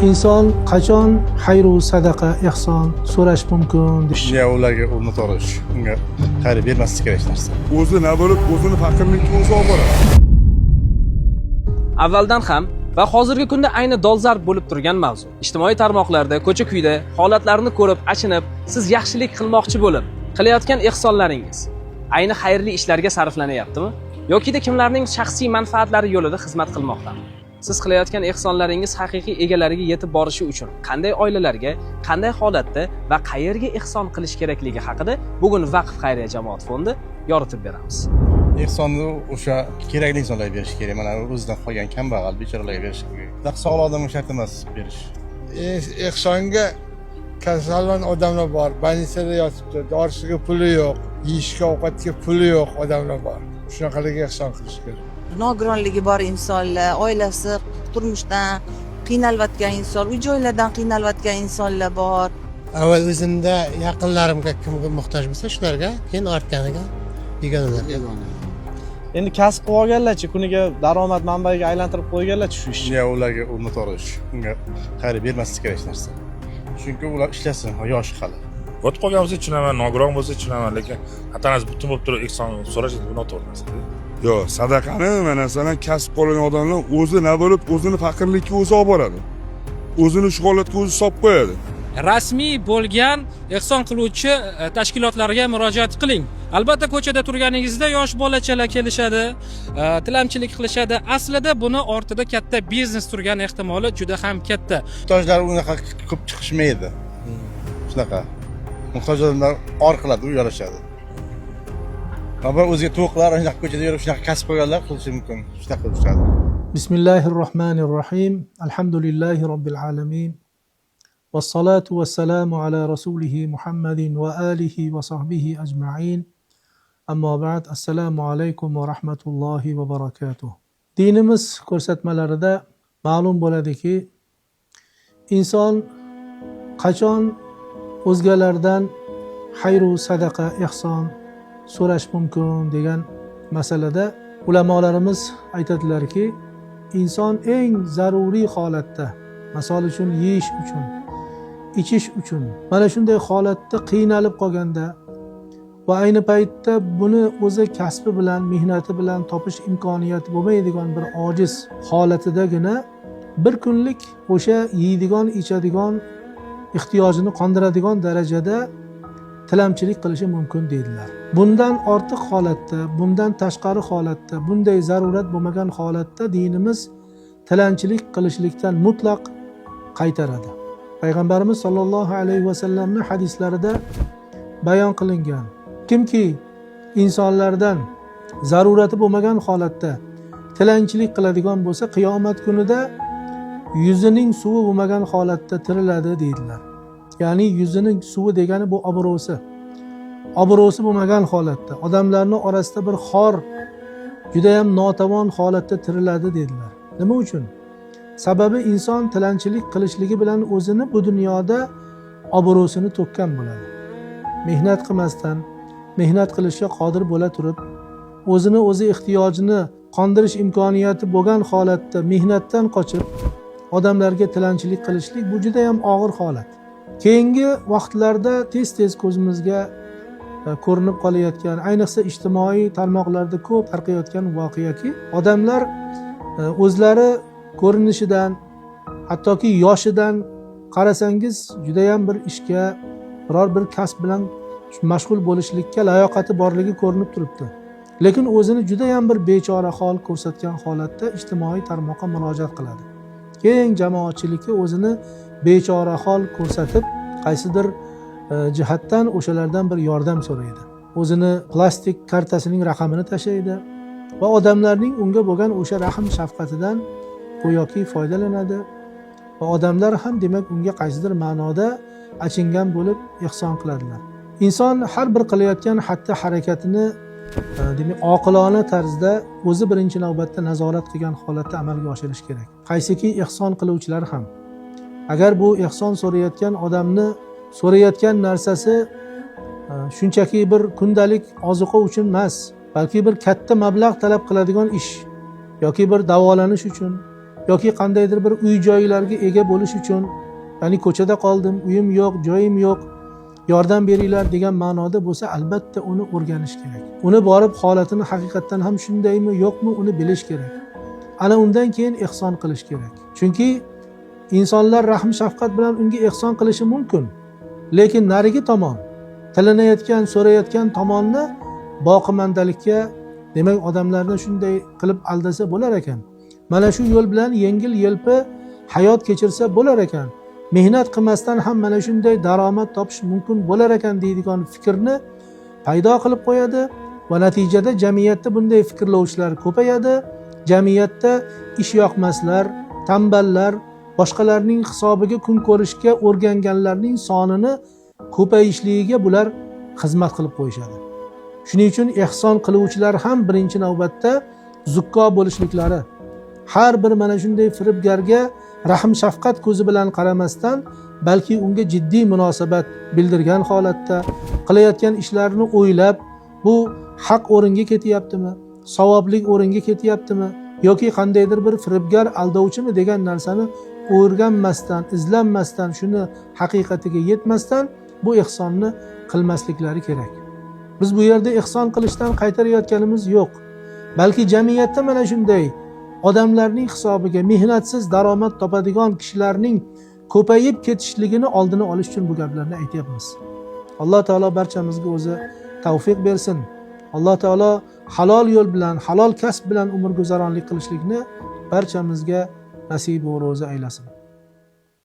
inson qachon xayru sadaqa ehson so'rash mumkin? Ya ularga unutorish, unga xayr bermaslik kerak narsa. O'zi nima bo'lib, o'zini faqirlikka o'zi olib boradi. Avvaldan ham va hozirgi kunda ayni dolzarb bo'lib turgan mavzu. Ijtimoiy tarmoqlarda, ko'cha-kuyda holatlarni ko'rib, achinib, siz yaxshilik qilmoqchi bo'lib, qilayotgan ehsonlaringiz ayni xayrli ishlarga sarflanyaptimi? Yoki kimlarning shaxsiy manfaatlari yo'lida xizmat qilmoqdami? Siz qilayotgan ehsonlaringiz haqiqiy egalariga yetib borishi uchun qanday oilalarga, qanday holatda va qayerga ehson qilish kerakligi haqida bugun Vaqf xayriya jamoat fondi yoritib beramiz. Ehsonni o'sha kerakli insonlarga berish kerak. Mana o'zidan qolgan kambag'al bechoralarga berish kerak. Sog'lom odamga shart emas berish. Ehsonga kasallan odamlar bor, больницада yotibdi, dorisiga puli yo'q, yeyishga ovqatga puli yo'q odamlar bor. Shunaqalarga ehson qilish kerak. Nogironligi bor insonlar, oilasi turmushdan qiynalayotgan inson, uy joylardan qiynalayotgan insonlar bor. Avval o'zimda yaqinlarimga kimga muhtoj bo'lsa shularga, keyin ortganiga begonalarga. Endi kasb qilib olganlarchi, kuniga daromad manbaiga aylantirib qo'yganlarchi shu ishni. Ya ularga unutorish, unga xayr bermaslik kerak narsa. Chunki ular ishlasin, yoshi hali. O'tib qolgan bo'lsa tushunaman, nogiron bo'lsa tushunaman, lekin hatanasi butun bo'lib turib ehson so'rash bu noto'g'ri narsa. Yo'q, sadaqani masalan kasb qilgan odamlar o'zi nima bo'lib, o'zini faqirlikka o'zi olib boradi. O'zini shu holatga o'zi solib qo'yadi. Rasmiy bo'lgan ehson qiluvchi tashkilotlarga murojaat qiling. Albatta ko'chada turganingizda yosh bolachalar kelishadi, tilamchilik qilishadi. Aslida buni ortida katta biznes turgan ehtimoli juda ham katta. Muhtojlar unaqa ko'p chiqishmaydi. Shunaqa. Muhtoj odamlar orqaladi, uyalashadi. Ammo o'ziga to'qlar, shunaqa ko'chada yurib shunaqa kasb qilganlar qilishi mumkin. Shunaqa qilishadi. Bismillahirrohmanirrohim. Alhamdulillahi robbil alamin. Vassalatu vassalamu ala rasulihi Muhammadin va alihi va sahbihi ajma'in. Ammo ba'd, assalomu alaykum va rahmatullohi va barakatuh. Dinimiz ko'rsatmalarida ma'lum bo'ladiki, inson qachon o'zgalardan xayru sadaqa ehson so'rash mumkin degan masalada ulamolarimiz aytadilarki, inson eng zaruriy holatda, misol uchun yeyish uchun, ichish uchun, mana shunday holatda qiynalib qolganda va ayni paytda buni o'zi kasbi bilan, mehnati bilan topish imkoniyati bo'lmaydigan bir ojiz holatidagina bir kunlik o'sha yeydigan, ichadigan ehtiyojini qondiradigan darajada tilamchilik qilishi mumkin deydilar. Bundan ortiq holatda, bundan tashqari holatda, bunday zarurat bo'lmagan holatda dinimiz tilanchilik qilishlikdan mutlaq qaytaradi. Payg'ambarimiz sollallohu alayhi vasallamning hadislarida bayon qilingan, kimki insonlardan zarurati bo'lmagan holatda tilanchilik qiladigan bo'lsa, qiyomat kunida yuzining suvi bo'lmagan holatda tiriladi deydilar. Ya'ni yuzining suvi degani bu obro'si. Obro'si bo'lmagan holatda, odamlarning orasida bir xor, juda ham notavon holatda tiriladi dedilar. Nima uchun? Sababi inson tilanchilik qilishligi bilan o'zini bu dunyoda obro'sini to'kkan bo'ladi. Mehnat qilmasdan, mehnat qilishga qodir bo'la turib, o'zini o'zi ehtiyojini qondirish imkoniyati bo'lgan holatda mehnatdan qochib, odamlarga tilanchilik qilishlik bu juda ham og'ir holat. Keyingi vaqtlarda tez-tez ko'zimizga ko'rinib qolayotgan, ayniqsa ijtimoiy tarmoqlarda ko'p tarqayotgan voqeaki, odamlar o'zlari ko'rinishidan, hattoki yoshidan qarasangiz juda ham bir ishga, biror bir kasb bilan mashg'ul bo'lishlikka layoqati borligi ko'rinib turibdi. Lekin o'zini juda ham bir bechora hol ko'rsatgan holatda ijtimoiy tarmoqqa murojaat qiladi. Keng jamoatchilikka o'zini bechora hol ko'rsatib, qaysidir jihatdan o'shalardan bir yordam so'raydi. O'zini plastik kartasining raqamini tashlaydi va odamlarning unga bo'lgan o'sha rahm shafqatidan go'yoki foydalanadi va odamlar ham demak unga qaysidir ma'noda achingan bo'lib ehson qiladilar. Inson har bir qilayotgan xatti harakatini demak oqilona tarzda o'zi birinchi navbatda nazorat qilgan holatda amalga oshirish kerak. Qaysiki ehson qiluvchilar ham agar bu ehson so'rayotgan odamni so'rayotgan narsasi shunchaki bir kundalik ozuqa uchun emas, balki bir katta mablag' talab qiladigan ish yoki bir davolanish uchun yoki qandaydir bir uy joylarga ega bo'lish uchun, ya'ni ko'chada qoldim, uyim yo'q, joyim yo'q, yordam beringlar degan ma'noda bo'lsa, albatta uni o'rganish kerak. Uni borib holatini haqiqatdan ham shundaymi, yo'qmi, uni bilish kerak. Ana undan keyin ihson qilish kerak. Chunki insonlar rahm shafqat bilan unga ihson qilishi mumkin, lekin narigi tomon, tilinayotgan, so'rayotgan tomonni boqimandalikka, demak odamlarni shunday qilib aldasa bo'lar ekan. Mana shu yo'l bilan yengil-yelpi hayot kechirsa bo'lar ekan. Mehnat qilmasdan ham mana shunday daromad topish mumkin bo'lar ekan deydigan fikrni paydo qilib qo'yadi va natijada jamiyatda bunday fikrlovchilar ko'payadi. Jamiyatda ishyoqmaslar, tamballar, boshqalarning hisobiga kun ko'rishga o'rganganlarning sonini ko'payishligiga bular xizmat qilib qo'yishadi. Shuning uchun ihson qiluvchilar ham birinchi navbatda zukko bo'lishliklari, har bir mana shunday firibgarga rahm shafqat ko'zi bilan qaramasdan, balki unga jiddiy munosabat bildirgan holatda qilayotgan ishlarini o'ylab, bu haq o'ringa ketyaptimi, savoblik o'ringa ketyaptimi, yoki qandaydir bir firibgar aldovchimi degan narsani o'rganmasdan, izlanmasdan, shuni haqiqatiga yetmasdan bu ihsonni qilmasliklari kerak. Biz bu yerda ihson qilishdan qaytarayotganimiz yo'q. Balki jamiyatda mana shunday odamlarning hisobiga mehnatsiz daromad topadigan kishilarning ko'payib ketishligini oldini olish uchun bu gaplarni aytyapmiz. Alloh taolo barchamizga o'zi tavfiq bersin. Alloh taolo halol yo'l bilan, halol kasb bilan umr guzaronlik qilishlikni barchamizga nasib va ro'za aylasin.